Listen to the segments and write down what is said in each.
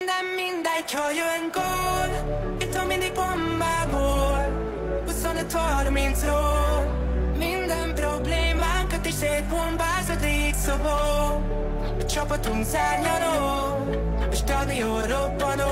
Nem mindegy, ha jön gól, itt mindig bombából 25-30-ról. Minden problémánkat is szétbombázodik szobó. A csapatunk szárnyaló, a stadion robbanó.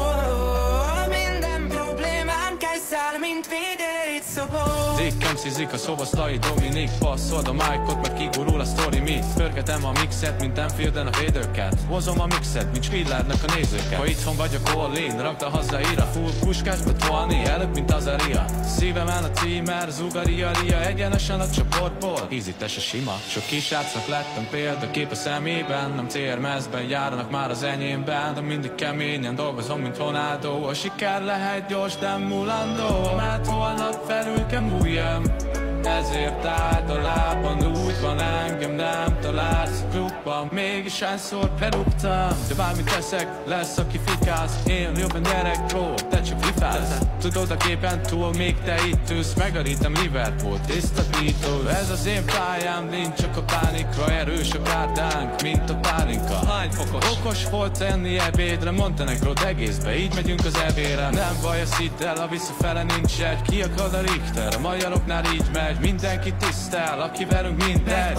Minden problémánk elszáll, mint védőit szobó. Dékem cizik a szobaszlai Dominik, passzold a májkot, mert kigurul a sztori mit. Pörgetem a mixet, mint Enfielden a védőket. Hozom a mixet, mint Spillárnak a nézőket. Ha itthon vagyok all-in, rakta hazaira. Full puskásba tolni, előbb mint az Aria. Szívemen a címer, zugaria, ria. Egyenesen a csoportból, ízítes a sima. Sok kisrácnak lettem példakép a szemében. Nem CR-mezben járnak már az enyémben. De mindig keményen dolgozom, mint Ronaldo. A siker lehet gyors, de mulandó. Mert holnap felül kell múljem. Ezért általában úgy van, engem nem találsz a klubban. Mégis hányszor berúgtam, de bármit teszek, lesz aki fikász. Én jobban gyerek, bro, te csak fifász. Tudod a képen túl, még te itt ülsz. Megarítem Liverpool, tisztatító. Ez az én pályám, nincs csak a pánikra. Erős a kárdánk, mint a pálinka. Hány fokos? Okos volt tenni ebédre, Montenegrod egészbe, így megyünk az evére. Nem baj, ezt hidd el, a visszafele nincs egy. Kiakad a Richter, a magyaroknál így megy. Mindenki tisztel, aki velünk mindegy.